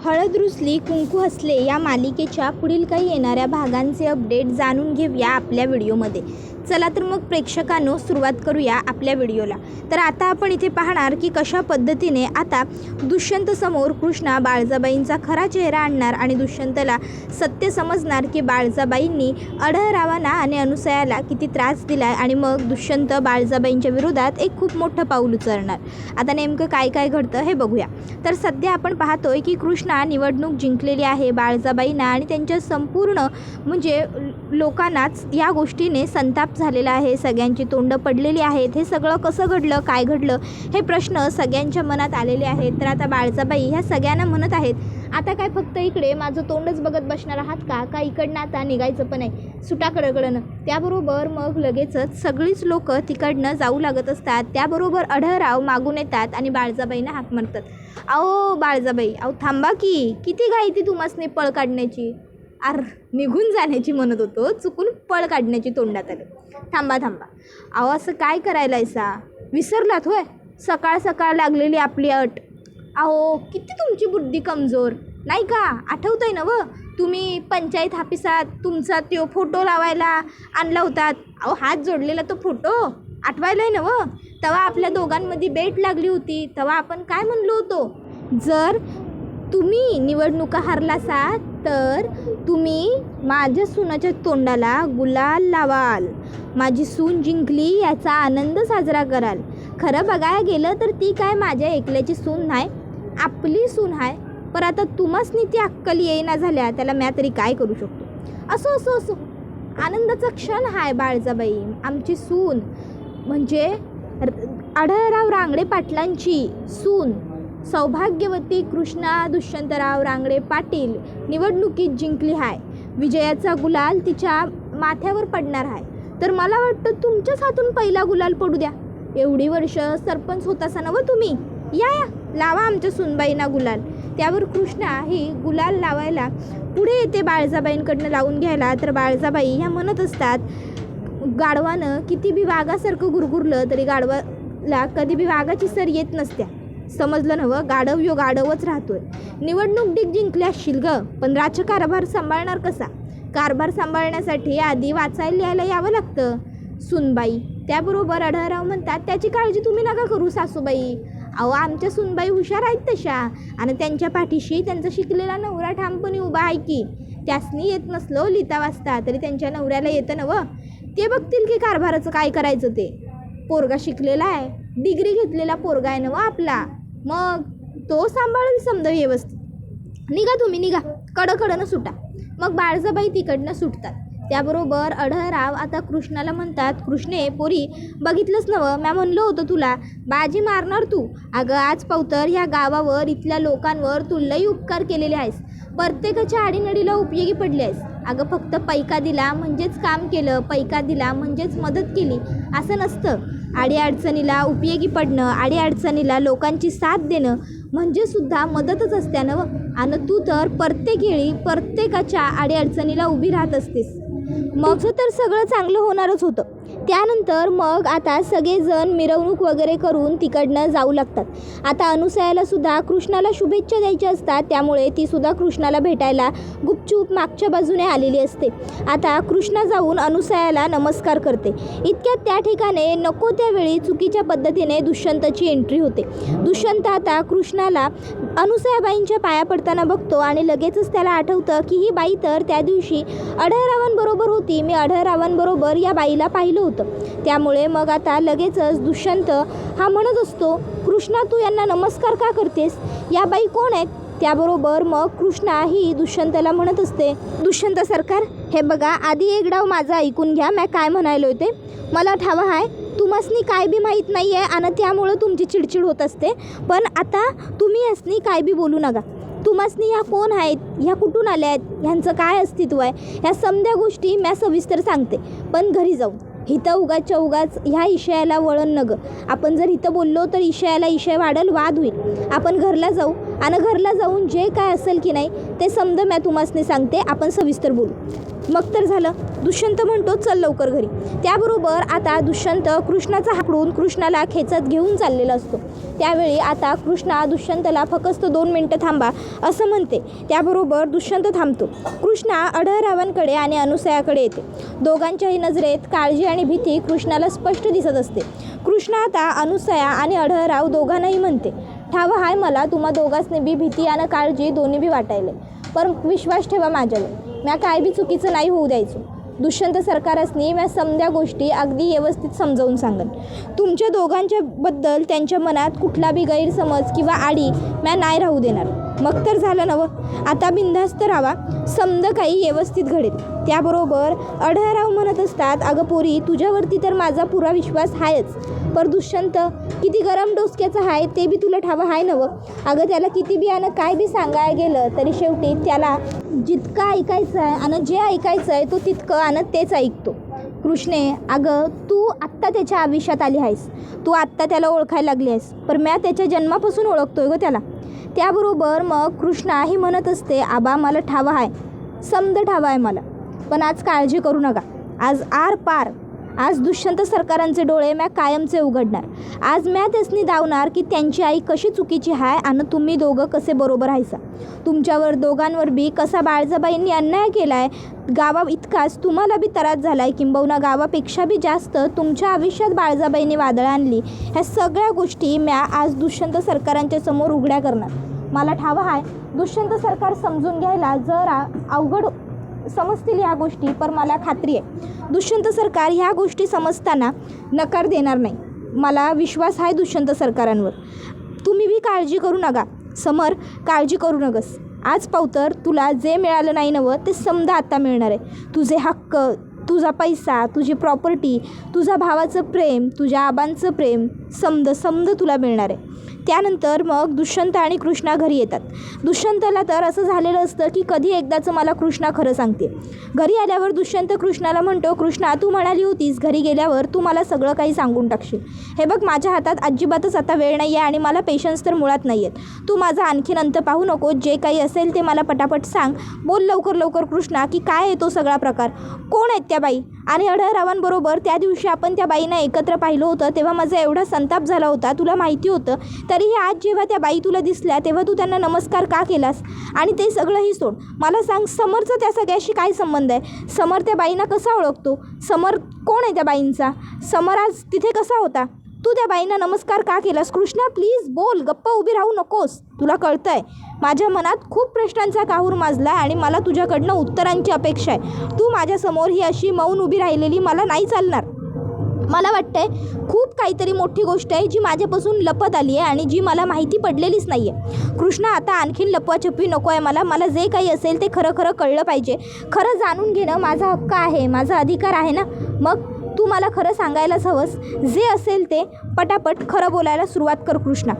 हळद रुसली कुंकू हसले या मालिकेच्या पुढील काही येणाऱ्या भागांचे अपडेट जाणून घेऊया आपल्या व्हिडिओमध्ये. चला तर मग प्रेक्षकांनो सुरुवात करूया आपल्या व्हिडिओला. तर आता आपण इथे पाहणार की कशा पद्धतीने आता दुष्यंत समोर कृष्णा बाळजाबाईंचा खरा चेहरा आणणार आणि दुष्यंतला सत्य समजणार की बाळजाबाईंनी अढळरावांना आणि अनुसयाला किती त्रास दिलाय आणि मग दुष्यंत बाळजाबाईंच्या विरोधात एक खूप मोठं पाऊल उचलणार. आता नेमकं काय काय घडतं हे बघूया. तर सध्या आपण पाहतोय की कृष्णा निवडणूक जिंकलेली आहे बाळजाबाईंना आणि त्यांच्या संपूर्ण म्हणजे लोकांनाच या गोष्टीने संताप झालेला आहे. सगळ्यांची तोंड पडलेली आहेत. हे सगळं कसं घडलं, काय घडलं हे प्रश्न सगळ्यांच्या मनात आलेले आहेत. तर आता बाळजाबाई ह्या सगळ्यांना म्हणत आहेत, आता काय फक्त इकडे माझं तोंडच बघत बसणार आहात का इकडनं आता निघायचं पण आहे सुटाकडकडनं. त्याबरोबर मग लगेचच सगळीच लोक तिकडनं जाऊ लागत असतात. त्याबरोबर अढळराव मागून येतात आणि बाळजाबाईंना हाक मारतात, अहो बाळजाबाई, अहो थांबा की, किती घाई ती तुम्हासने पळ काढण्याची. निघून जाण्याची म्हणत होतो, चुकून पळ काढण्याची तोंडात आलं. थांबा थांबा, अहो असं काय करायलायसा, विसरलात होय सकाळ सकाळ लागलेली आपली अट. अहो किती तुमची बुद्धी कमजोर नाही का, आठवतंय ना व तुम्ही पंचायत ऑफिसात तुमचा तो फोटो लावायला आणला होतात. अहो हात जोडलेला तो फोटो आठवायलाय ना व, तेव्हा आपल्या दोघांमध्ये भेट लागली होती. तेव्हा आपण काय म्हणलो होतो, जर तुम्ही निवडणुका हारलासा तर तुम्ही माझ्या सुनाच्या तोंडाला गुलाल लावाल, माझी सून जिंकली याचा आनंद साजरा कराल. खरं बघायला गेलं तर ती काय माझ्या एकल्याची सून नाही, आपली सून आहे. पण आता तुम्हासनी ती अक्कल येईना झाल्या, त्याला म्या तरी काय करू शकतो. असो असो असो, आनंदाचा क्षण आहे बाळजाबाई. आमची सून म्हणजे अढळराव रांगडे पाटलांची सून सौभाग्यवती कृष्णा दुष्यंतराव रांगडे पाटील निवडणुकीत जिंकली आहे. विजयाचा गुलाल तिच्या माथ्यावर पडणार आहे. तर मला वाटतं तुमच्याच हातून पहिला गुलाल पडू द्या. एवढी वर्ष सरपंच होतासा नवं तुम्ही, या लावा आमच्या सुनबाईंना गुलाल. त्यावर कृष्णा ही गुलाल लावायला पुढे येते बाळजाबाईंकडनं लावून घ्यायला. तर बाळजाबाई ह्या म्हणत असतात, गाढवानं किती बी वाघासारखं गुरगुरलं तरी गाढवाला कधी बी वाघाची सर येत नसत्या. समजलं नवं, गाढव यो गाढवच राहतोय. निवडणूक जिंकली असशील ग, पण राजकारभार सांभाळणार कसा. कारभार सांभाळण्यासाठी आधी वाचायला लिहायला यावं लागतं सुनबाई. त्याबरोबर अढळराव म्हणतात, त्याची काळजी तुम्ही नका करू सासूबाई. अहो आमच्या सुनबाई हुशार आहेत तशा आणि त्यांच्या पाठीशी त्यांचा शिकलेला नवरा ठामपणे उभा आहे की. त्यासनी येत नसलो लिहिता वाचता तरी त्यांच्या नवऱ्याला येतं नवं. ते बघतील की कारभाराचं काय करायचं ते. पोरगा शिकलेला आहे, डिग्री घेतलेला पोरगा आहे नवं आपला, मग तो सांभाळेल समजा व्यवस्थित. निघा तुम्ही निघा, कडकडनं सुटा. मग बाळजाबाई तिकडनं सुटतात. त्याबरोबर अढळराव आता कृष्णाला म्हणतात, कृष्णे पोरी बघितलंच नवं, म्या म्हणलं होतं तुला बाजी मारणार तू. अगं आज पावतर ह्या गावावर इथल्या लोकांवर तू लई उपकार केलेले आहेस, प्रत्येकाच्या आडीनडीला उपयोगी पडले आहेस. अगं फक्त पैका दिला म्हणजेच काम केलं, पैका दिला म्हणजेच मदत केली असं नसतं. अडीअडचणीला उपयोगी पडणं, अडीअडचणीला लोकांची साथ देणं म्हणजे सुद्धा मदतच असते ना. आणि तू तर प्रत्येक वेळी प्रत्येकाच्या अडीअडचणीला उभी राहत असतेस. मग तर सगळं चांगलं होणारच होतं. त्यानंतर मग आता सगळेजण मिरवणूक वगैरे करून तिकडनं जाऊ लागतात. आता अनुसयाला सुद्धा कृष्णाला शुभेच्छा द्यायच्या असतात, त्यामुळे ती सुद्धा कृष्णाला भेटायला गुपचूप मागच्या बाजूने आलेली असते. आता कृष्णा जाऊन अनुसयाला नमस्कार करते. इतक्यात त्या ठिकाणी नको त्यावेळी चुकीच्या पद्धतीने दुष्यंतची एंट्री होते. दुष्यंत आता कृष्णाला अनुसयाबाईंच्या पाया पडताना बघतो आणि लगेचच त्याला आठवतं की ही बाई तर त्या दिवशी अढळरावांबरोबर होती, मी अढळरावांबरोबर या बाईला पाहिलं होतं. त्यामुळे मग आता लगेचच दुष्यंत हा म्हणत असतो, कृष्णा तू यांना नमस्कार का करतेस, या बाई कोण आहेत. त्याबरोबर मग कृष्णा ही दुष्यंतला म्हणत असते, दुष्यंत सरकार हे बघा, आधी एक डाव माझा ऐकून घ्या, मी काय म्हणायला होते. मला ठावा आहे तुम्हासनी काय बी माहीत नाही आहे आणि त्यामुळं तुमची चिडचिड होत असते. पण आता तुम्ही यासनी काय बी बोलू नका. तुम्हासनी ह्या कोण आहेत, ह्या कुठून आल्या आहेत, ह्यांचं काय अस्तित्व आहे, ह्या समध्या गोष्टी मी सविस्तर सांगते. पण घरी जाऊ, इथं उगाच ह्या विषयाला वळण नग. आपण जर इथं बोललो तर विषय वाढल, वाद होईल. आपण घरला जाऊ आणि घरला जाऊन जे काय असेल की नाही ते समजा मी तुम्हासनी सांगते, आपण सविस्तर बोलू. मग तर झालं. दुष्यंत म्हणतो चल लवकर घरी. त्याबरोबर आता दुष्यंत कृष्णाचा हाकडून कृष्णाला खेचत घेऊन चाललेला असतो. त्यावेळी आता कृष्णा दुष्यंतला फक्त 2 मिनटं थांबा असं म्हणते. त्याबरोबर दुष्यंत थांबतो. कृष्णा अढळरावांकडे आणि अनुसयाकडे येते. दोघांच्याही नजरेत काळजी आणि भीती कृष्णाला स्पष्ट दिसत असते. कृष्णा आता अनुसया आणि अढळराव दोघांनाही म्हणते, ठाव हाय मला तुम्हा दोघांसनी बी भीती आणि काळजी दोन्ही बी वाटायले, पण विश्वास ठेवा माझ्याला, म्या काय बी चुकीचं नाही होऊ द्यायचो. दुष्यंत सरकारसनी म्या समध्या गोष्टी अगदी व्यवस्थित समजावून सांगन. तुमच्या दोघांच्या बद्दल त्यांच्या मनात कुठला बी गैरसमज किंवा आडी म्या नाही राहू देणार. मग तर झालं नवं. आता बिनधास्त राहावा, समद काही व्यवस्थित घडेल. त्याबरोबर अढळराव म्हणत असतात, अगं पोरी तुझ्यावरती तर माझा पुरा विश्वास आहेच, पर दुष्यंत किती गरम डोसक्याचं आहे ते बी तुला ठावं आहे नवं. अगं त्याला किती बी आणि काय बी सांगायला गेलं तरी शेवटी त्याला जितकं ऐकायचं आहे आणि जे ऐकायचं आहे तो तितकं आणि तेच ऐकतो. कृष्णे, अगं तू आत्ता त्याच्या आयुष्यात आली आहेस, तू आत्ता त्याला ओळखायला लागली आहेस, पर म्या त्याच्या जन्मापासून ओळखतोय गं त्याला. त्याबरोबर मग कृष्णा ही म्हणत असते, आबा मला ठावं आहे, समद ठावं आहे मला, पण आज काळजी करू नका. आज आर पार, आज दुष्यंत सरकारांचे डोळे म्या कायमचे उघडणार. आज म्या त्यासनी दावणार की त्यांची आई कशी चुकीची आहे आणि तुम्ही दोघं कसे बरोबर आहेसा. तुमच्यावर दोघांवर बी कसा बाळजाबाईंनी अन्याय केला आहे, गावा इतकाच तुम्हाला बी त्रास झाला आहे, किंबहुना गावापेक्षा बी जास्त तुमच्या आयुष्यात बाळजाबाईंनी वादळ आणली. ह्या सगळ्या गोष्टी म्या आज दुष्यंत सरकारांच्या समोर उघड्या करणार. मला ठावं आहे दुष्यंत सरकार समजून घ्यायला जरा अवघड समजतील ह्या गोष्टी, पण मला खात्री आहे दुष्यंत सरकार ह्या गोष्टी समजताना नकार देणार नाही. मला विश्वास आहे दुष्यंत सरकारांवर. तुम्ही बी काळजी करू नका. समर, काळजी करू नकस. आज पावतर तुला जे मिळालं नाही नवं ते समजा आता मिळणार आहे. तुझे हक्क, तुझा पैसा, तुझी प्रॉपर्टी, तुझा भावाचं प्रेम, तुझ्या आबांचं प्रेम समद तुला मिळणार आहे. त्यानंतर मग दुष्यंत आणि कृष्णा घरी येतात. दुष्यंतला तर असं झालेलं असतं की कधी एकदाचं मला कृष्णा खरं सांगते. घरी आल्यावर दुष्यंत कृष्णाला म्हणतो, कृष्णा तू म्हणाली होतीस घरी गेल्यावर तू मला सगळं काही सांगून टाकशील. हे बघ माझ्या हातात अजिबातच आता वेळ नाही आहे आणि मला पेशन्स तर मुळात नाही आहेत. तू माझा आणखीन अंत पाहू नको. जे काही असेल ते मला पटापट सांग. बोल लवकर लवकर कृष्णा की काय आहे तो सगळा प्रकार, कोण आहेत त्या बाई. आणि अढळरावांबरोबर त्या दिवशी आपण त्या बाईंना एकत्र पाहिलं होतं तेव्हा माझा एवढा संताप झाला होता, तुला माहिती होतं. तरीही आज जेव्हा त्या बाई तुला दिसल्या तेव्हा तू त्यांना नमस्कार का केलास. आणि ते सगळंही सोड, मला सांग समरचा त्या सगळ्याशी काय संबंध आहे. समर त्या बाईंना कसा ओळखतो, समर कोण आहे त्या बाईंचा, समर आज तिथे कसा होता, तू त्या बाईंना नमस्कार का केलास. कृष्णा प्लीज बोल, गप्प उभी राहू नकोस. तुला कळतंय माझ्या मनात खूप प्रश्नांचा काहूर माजला आणि मला तुझ्याकडनं उत्तरांची अपेक्षा आहे. तू माझ्यासमोर ही अशी मौन उभी राहिलेली मला नाही चालणार. मला वाटतंय खूप काहीतरी मोठी गोष्ट आहे जी माझ्यापासून लपत आली आहे आणि जी मला माहिती पडलेलीच नाही आहे. कृष्णा आता आणखीन लपवाछपवी नको आहे मला जे काही असेल ते खरं खरं कळलं पाहिजे. खरं जाणून घेणं माझा हक्क आहे, माझा अधिकार आहे ना. मग तू मला खरं सांगायलाच हवंस. जे असेल ते पटापट खरं बोलायला सुरुवात कर कृष्णा.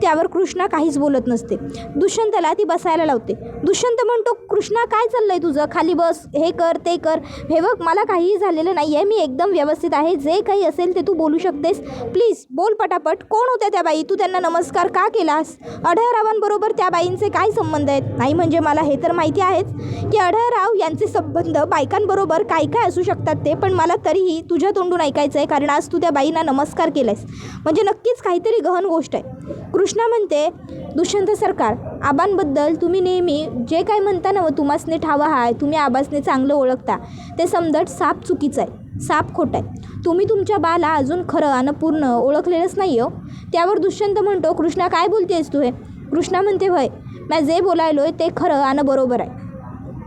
त्यावर कृष्णा काहीच बोलत नसते. दुष्यंतला ती बसायला लावते. दुष्यंत म्हणतो, कृष्णा काय चाललंय तुझं, खाली बस, हे कर ते कर. हे बघ मला काहीही झालेलं नाही आहे, मी एकदम व्यवस्थित आहे. जे काही असेल ते तू बोलू शकतेस. प्लीज बोल पटापट. कोण होत्या त्या बाई, तू त्यांना नमस्कार का केलास. अढळरावांबरोबर त्या बाईंचे काय संबंध आहेत. नाही म्हणजे मला हे तर माहिती आहेच की अढळराव यांचे संबंध बायकांबरोबर काय काय असू शकतात ते, पण मला तरीही तुझ्या तोंडून ऐकायचं आहे कारण आज तू त्या बाईंना नमस्कार केलास म्हणजे नक्कीच काहीतरी गहन गोष्ट आहे. कृष्णा म्हणते, दुष्यंत सरकार आबांबद्दल तुम्ही नेहमी जे काय म्हणता ना तुम्हासने ठावं आहे, तुम्ही आबासने चांगलं ओळखता, ते समजट साप चुकीचं आहे, साप खोटं आहे. तुम्ही तुमच्या बाला अजून खरं आणि पूर्ण ओळखलेलंच नाही हो. त्यावर दुष्यंत म्हणतो, कृष्णा काय बोलतेस तू हे. कृष्णा म्हणते, भय मी जे बोलायलोय ते खरं आणि बरोबर आहे.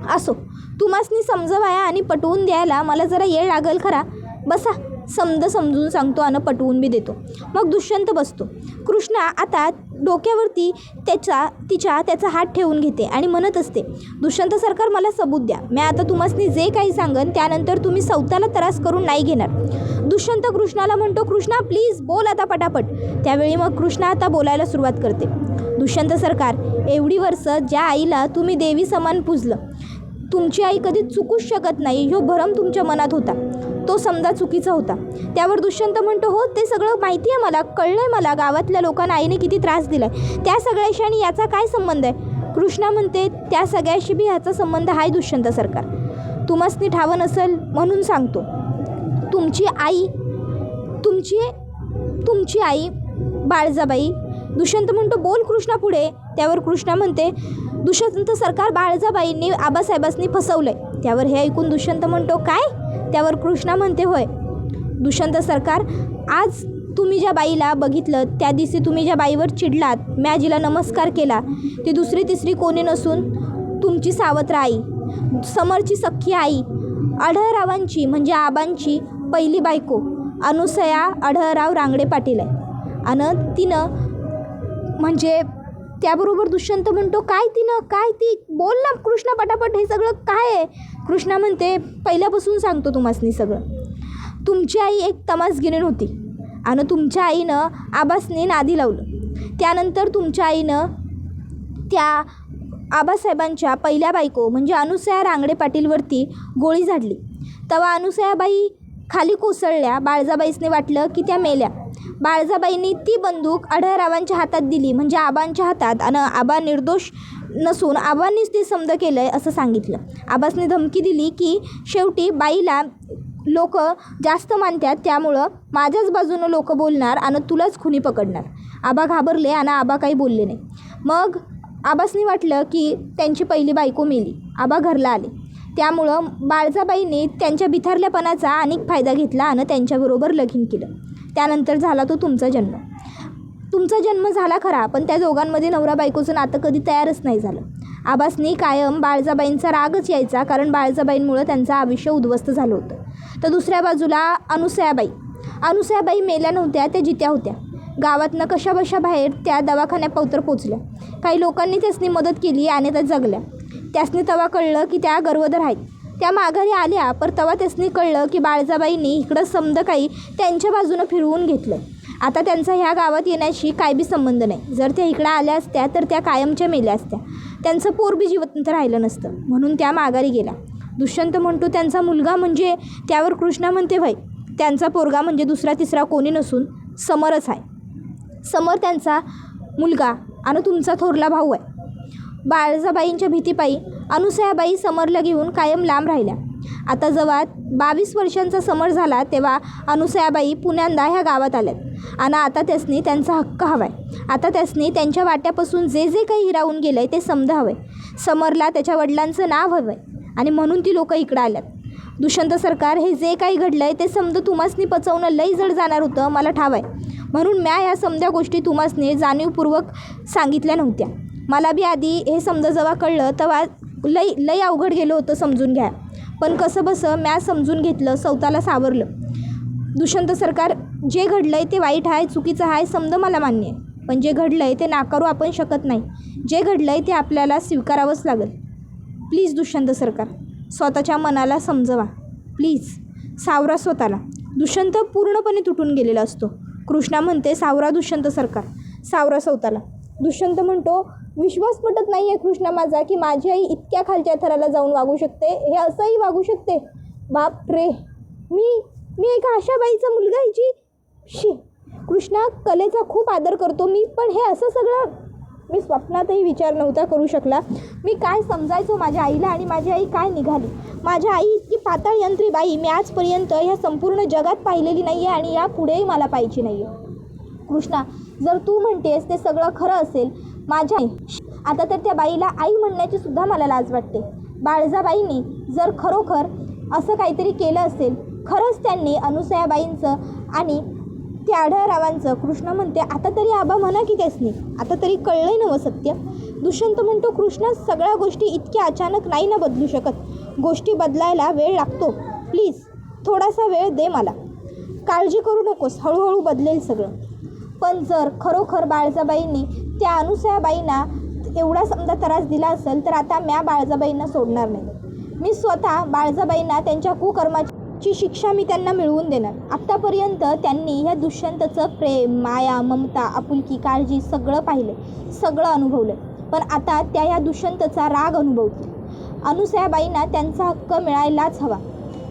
असो, तुम्हासनी समजवाया आणि पटवून द्यायला मला जरा येळ लागेल खरा. बसा, समजून सांगतो आणि पटवून बी देतो. मग दुष्यंत बसतो. कृष्णा आता डोक्यावरती त्याचा हात ठेवून घेते आणि म्हणत असते, दुष्यंत सरकार मला सबूत द्या. मी आता तुम्हासनी जे काही सांगन त्यानंतर तुम्ही स्वतःला त्रास करून नाही घेणार. दुष्यंत कृष्णाला म्हणतो, कृष्णा प्लीज बोल आता पटापट. त्यावेळी मग कृष्णा आता बोलायला सुरुवात करते. दुष्यंत सरकार, एवढी वर्ष ज्या आईला तुम्ही देवी समान पूजलं, तुमची आई कधी चुकूच शकत नाही ह्यो भरम तुमच्या मनात होता, तो समजा चुकीचा होता. त्यावर दुष्यंत म्हणतो, हो ते सगळं माहिती आहे मला, कळलंय मला. गावातल्या लोकांना आईने किती त्रास दिलाय, त्या सगळ्याशी आणि याचा काय संबंध आहे. कृष्णा म्हणते, त्या सगळ्याशी बी ह्याचा संबंध आहे दुष्यंत सरकार. तुम्हासनी ठावं नसेल म्हणून सांगतो. तुमची आई बाळजाबाई. दुष्यंत म्हणतो बोल कृष्णा पुढे. त्यावर कृष्णा म्हणते दुष्यंत सरकार बाळजाबाईंनी आबासाहेबांनी फसवलंय. त्यावर हे ऐकून दुष्यंत म्हणतो काय? त्यावर कृष्णा म्हणते होय दुष्यंत सरकार, आज तुम्ही ज्या बाईला बघितलं त्या दिवशी तुम्ही ज्या बाईवर चिडलात, म्या जिला नमस्कार केला, ती दुसरी तिसरी कोणी नसून तुमची सावत्र आई, समरची सख्खी आई, आढळरावांची म्हणजे आबांची पहिली बायको अनुसया आढळराव रांगडे पाटील आहे. आणि तिनं म्हणजे त्याबरोबर दुष्यंत म्हणतो काय तिनं, काय ती, बोल ना कृष्णा पटापट, हे सगळं काय आहे? कृष्णा म्हणते पहिल्यापासून सांगतो तुम्हासनी सगळं. तुमची आई एक तमासगिरीण होती आणि तुमच्या आईनं आबासनी नादी लावलं. त्यानंतर तुमच्या आईनं त्या आबासाहेबांच्या पहिल्या बायको म्हणजे अनुसया रांगडे पाटीलवरती गोळी झाडली. तेव्हा अनुसयाबाई खाली कोसळल्या. बाळजाबाईसने वाटलं की त्या मेल्या. बाळजाबाईंनी ती बंदूक आढळरावांच्या हातात दिली म्हणजे आबांच्या हातात, आणि आबा निर्दोष नसून आबांनीच ते समज केलं आहे असं सांगितलं. आबासने धमकी दिली की शेवटी बाईला लोक जास्त मानतात त्यामुळं माझ्याच बाजूनं लोक बोलणार आणि तुलाच खुनी पकडणार. आबा घाबरले आणि आबा काही बोलले नाही. मग आबासनी वाटलं की त्यांची पहिली बायको मेली. आबा घरला आले. त्यामुळं बाळजाबाईंनी त्यांच्या बिथारल्यापणाचा अनेक फायदा घेतला आणि त्यांच्याबरोबर लगीन केलं. त्यानंतर झाला तो तुमचा जन्म. तुमचा जन्म झाला खरा, पण त्या दोघांमध्ये नवरा बायकोचं नातं कधी तयारच नाही झालं. आबासनी कायम बाळजाबाईंचा रागच यायचा, कारण बाळजाबाईंमुळं त्यांचं आयुष्य उद्ध्वस्त झालं होतं. तर दुसऱ्या बाजूला अनुसयाबाई मेल्या नव्हत्या, त्या जित्या होत्या. गावातनं कशाबशा बाहेर त्या दवाखान्यात पोचल्या. काही लोकांनी त्यासनी मदत केली आणि त्या जगल्या. त्यासनी तेव्हा कळलं की त्या गर्भधर आहेत. त्या माघारी आल्या, पण तेव्हा त्यासनी कळलं की बाळजाबाईंनी इकडं समद काही त्यांच्या बाजूनं फिरवून घेतलं. आता त्यांचा ह्या गावात येण्याशी काय बी संबंध नाही. जर त्या इकडं आल्या असत्या तर त्या कायमच्या मेल्या असत्या. त्यांचं पोर बी जिवंत राहिलं नसतं, म्हणून त्या माघारी गेल्या. दुष्यंत म्हणतो त्यांचा मुलगा म्हणजे, त्यावर कृष्णा म्हणते व्हय, त्यांचा पोरगा म्हणजे दुसरा तिसरा कोणी नसून समरच आहे. समर त्यांचा मुलगा आणि तुमचा थोरला भाऊ आहे. बाळजाबाईंच्या भीतीपायी अनुसयाबाई समरला घेऊन कायम लांब राहिल्या. आता जेव्हा 22 वर्षांचा समर झाला तेव्हा अनुसयाबाई पुण्यांदा ह्या गावात आल्यात आणि आता त्यासनी त्यांचा हक्क हवा आहे. आता त्यासनी त्यांच्या वाट्यापासून जे जे काही हिरावून गेलं आहे ते समजा हवं आहे. समरला त्याच्या वडिलांचं नाव हवं आहे आणि म्हणून ती लोकं इकडं आल्यात. दुष्यंत सरकार, हे जे काही घडलं आहे ते समजा तुम्हासनी पचवणं लई जड जाणार होतं, मला ठाव आहे. म्हणून म्या ह्या समध्या गोष्टी तुम्हासनी जाणीवपूर्वक सांगितल्या नव्हत्या. मला बी आधी हे समजा जेव्हा कळलं तेव्हा लई अवघड गेलं होतं समजून घ्या, पण कसं बसं म्या समजून घेतलं, स्वतःला सावरलं. दुष्यंत सरकार, जे घडलं आहे ते वाईट आहे, चुकीचं आहे, समजा मला मान्य आहे, पण जे घडलं आहे ते नाकारू आपण शकत नाही. जे घडलं आहे ते आपल्याला स्वीकारावंच लागेल. प्लीज दुष्यंत सरकार, स्वतःच्या मनाला समजवा, प्लीज सावरा स्वतःला. दुष्यंत पूर्णपणे तुटून गेलेला असतो. कृष्णा म्हणते सावरा दुष्यंत सरकार, सावरा स्वतःला. दुष्यंत म्हणतो विश्वास पटत नाही आहे कृष्णा माझा की माझी आई इतक्या खालच्या थराला जाऊन वागू शकते, हे असंही वागू शकते. बाप रे, मी एका अशा बाईचा मुलगा आहे कृष्णा, कलेचा खूप आदर करतो मी, पण हे असं सगळं मी स्वप्नातही विचार नव्हता करू शकला. मी काय समजायचो माझ्या आईला आणि माझी आई काय निघाली. माझ्या आई इतकी पाताळ यंत्री बाई मी आजपर्यंत ह्या संपूर्ण जगात पाहिलेली नाही आहे आणि यापुढेही मला पाहिजे नाही आहे. कृष्णा, जर तू म्हणतेस ते सगळं खरं असेल, माझ्या आता तर त्या बाईला आई म्हणण्याची सुद्धा मला लाज वाटते. बाळजाबाईंनी जर खरोखर असं काहीतरी केलं असेल, खरंच त्यांनी अनुसयाबाईंचं आणि त्या आढळरावांचं, कृष्ण म्हणते आता तरी आबा म्हणा की त्यासनी आता तरी कळलंय ना व सत्य. दुष्यंत म्हणतो कृष्णा, सगळ्या गोष्टी इतक्या अचानक नाही ना बदलू शकत, गोष्टी बदलायला वेळ लागतो. प्लीज थोडासा वेळ दे मला, काळजी करू नकोस, हळूहळू बदलेल सगळं. पण जर खरोखर बाळजाबाईंनी त्या अनुसयाबाईंना एवढा समजा त्रास दिला असेल तर आता म्या बाळजाबाईंना सोडणार नाही. मी स्वतः बाळजाबाईंना त्यांच्या कुकर्माची शिक्षा मी त्यांना मिळवून देणार. आत्तापर्यंत त्यांनी ह्या दुष्यंतचं प्रेम, माया, ममता, आपुलकी, काळजी सगळं पाहिलं, सगळं अनुभवलं, पण आता त्या ह्या दुष्यंतचा राग अनुभवतील. अनुसयाबाईंना त्यांचा हक्क मिळायलाच हवा.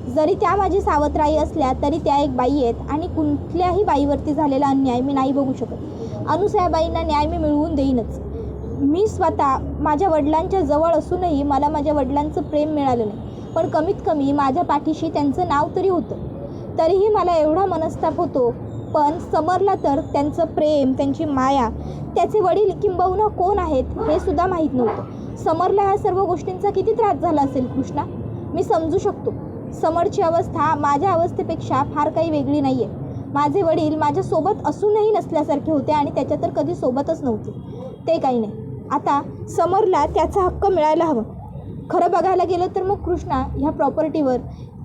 जरी त्या माझी सावत्राई असल्या तरी त्या एक बाई आहेत आणि कुठल्याही बाईवरती झालेला अन्याय मी नाही बघू शकत. अनुसयाबाईंना न्याय मी मिळवून देईनच. मी स्वतः माझ्या वडिलांच्या जवळ असूनही मला माझ्या वडिलांचं प्रेम मिळालं नाही, पण कमीत कमी माझ्या पाठीशी त्यांचं नाव तरी होतं. तरीही मला एवढा मनस्ताप होतो. पण समरला तर त्यांचं प्रेम, त्यांची माया, त्याचे वडील किंबहुना कोण आहेत हे सुद्धा माहीत नव्हतं. समरला ह्या सर्व गोष्टींचा किती त्रास झाला असेल कृष्णा, मी समजू शकतो. समरची अवस्था माझ्या अवस्थेपेक्षा फार काही वेगळी नाही आहे. माझे वडील माझ्यासोबत असूनही नसल्यासारखे होते आणि त्याच्या तर कधी सोबतच नव्हते. ते काही नाही. आता समरला त्याचा हक्क मिळायला हवं. खरं बघायला गेलं तर मग कृष्णा, ह्या प्रॉपर्टीवर,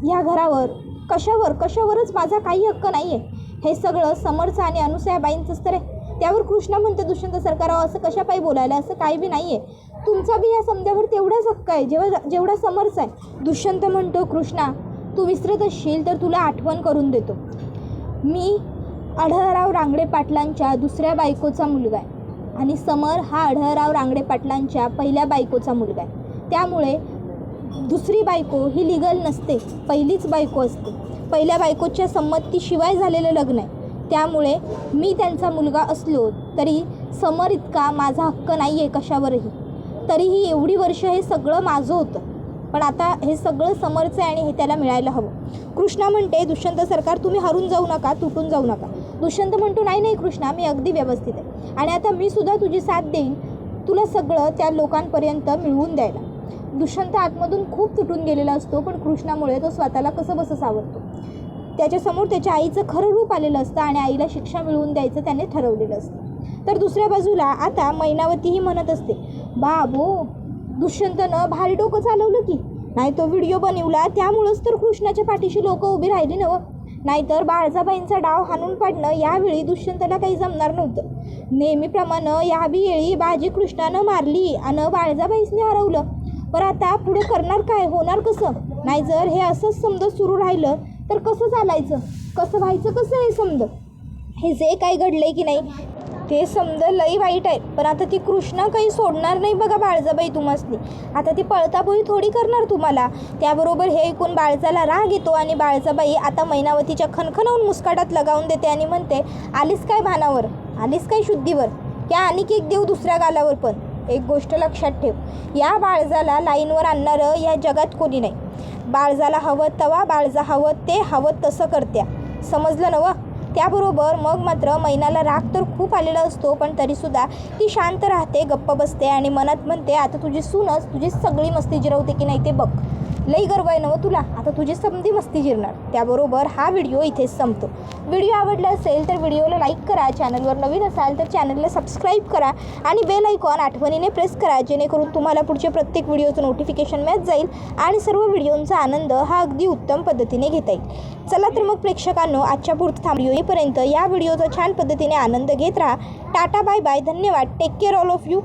ह्या घरावर, कशावरच माझा काही हक्क नाही आहे. हे सगळं समरचं आणि अनुसयाबाईंचंच तर आहे. त्यावर कृष्णा म्हणते दुष्यंत सरकाराव असं कशापायी बोलायला, असं काही बी नाही आहे. तुमचा बी या समद्यावर तेवढाच हक्क आहे जेवढा समरचा आहे. दुष्यंत म्हणतो कृष्णा, तू विसरत असशील तर तुला आठवण करून देतो. मी आढळराव रांगडे पाटलांच्या दुसऱ्या बायकोचा मुलगा आहे आणि समर हा आढळराव रांगडे पाटलांच्या पहिल्या बायकोचा मुलगा आहे. त्यामुळे दुसरी बायको ही लिगल नसते, पहिलीच बायको असते. पहिल्या बायकोच्या संमतीशिवाय झालेलं लग्न आहे. त्यामुळे मी त्यांचा मुलगा असलो तरी समर इतका माझा हक्क नाही आहे कशावरही. तरीही एवढी वर्ष हे सगळं माझं होतं, पण आता हे सगळं समरचं आहे आणि हे त्याला मिळायला हवं. कृष्णा म्हणते दुष्यंत सरकार, तुम्ही हरून जाऊ नका, तुटून जाऊ नका. दुष्यंत म्हणतो नाही कृष्णा, मी अगदी व्यवस्थित आहे आणि आता मी सुद्धा तुझी साथ देईन तुला सगळं त्या लोकांपर्यंत मिळवून द्यायला. दुष्यंत आतमधून खूप तुटून गेलेला असतो, पण कृष्णामुळे तो स्वतःला कसं बसं सावरतो. त्याच्यासमोर त्याच्या आईचं खरं रूप आलेलं असतं आणि आईला शिक्षा मिळवून द्यायचं त्याने ठरवलेलं असतं. तर दुसऱ्या बाजूला आता मैनावतीही म्हणत असते, बाबो दुष्यंतनं भारी डोकं चालवलं की, नाही तो व्हिडिओ बनवला त्यामुळंच तर कृष्णाच्या पाठीशी लोक उभी राहिली नवं, नाहीतर बाळजाबाईंचा डाव हाणून पाडणं यावेळी दुष्यंतला काही जमणार नव्हतं. नेहमीप्रमाणे याबी वेळी बाजी कृष्णानं मारली आणि बाळजाबाईंनी हरवलं. पण आता पुढे करणार काय, होणार कसं? नाही जर हे असंच समज सुरू राहिलं तर कसं चालायचं, कसं व्हायचं, कसं हे समज, हे जे काही घडलंय की नाही ते समज लई वाईट आहे. पण आता ती कृष्णा काही सोडणार नाही बघा बाळजाबाई तुम्हासनी. आता ती पळतापोळी थोडी करणार तुम्हाला. त्याबरोबर हे ऐकून बाळजाला राग येतो आणि बाळजाबाई आता मैनावतीच्या खणखणवून मुस्काटात लगावून देते आणि म्हणते, आलीस काय भानावर, आलीस काय शुद्धीवर, क्या आणि एक देऊ दुसऱ्या गालावर. पण एक गोष्ट लक्षात ठेव, या बाळजाला लाईनवर आणणारं या जगात कोणी नाही. बाळजाला हवं तवा, बाळजा हवं ते हवं तसं करत्या, समजलं नवं. त्याबरोबर मग मात्र मैनाला राग तर खूप आलेला असतो, पण तरीसुद्धा ती शांत राहते, गप्प बसते आणि मनात म्हणते, आता तुझी सूनच तुझी सगळी मस्ती जिरवते की नाही ते बघ. लई गर्व आहे नवं तुला, आता तुझी समधी मस्ती जिरणार. त्याबरोबर हा व्हिडिओ इथेच संपतो. व्हिडिओ आवडला असेल तर व्हिडिओला लाईक करा, चॅनलवर नवीन असाल तर चॅनलला सबस्क्राईब करा आणि बेल आयकॉन आठवणीने प्रेस करा, जेणेकरून तुम्हाला पुढचे प्रत्येक व्हिडिओचं नोटिफिकेशन मिळत जाईल आणि सर्व व्हिडिओंचा आनंद हा अगदी उत्तम पद्धतीने घेता येईल. चला तर मग प्रेक्षकांनो, आजच्या पुढचं थांबूया. येईपर्यंत या व्हिडिओचा छान पद्धतीने आनंद घेत राहा. टाटा, बाय बाय, धन्यवाद, take care all of you.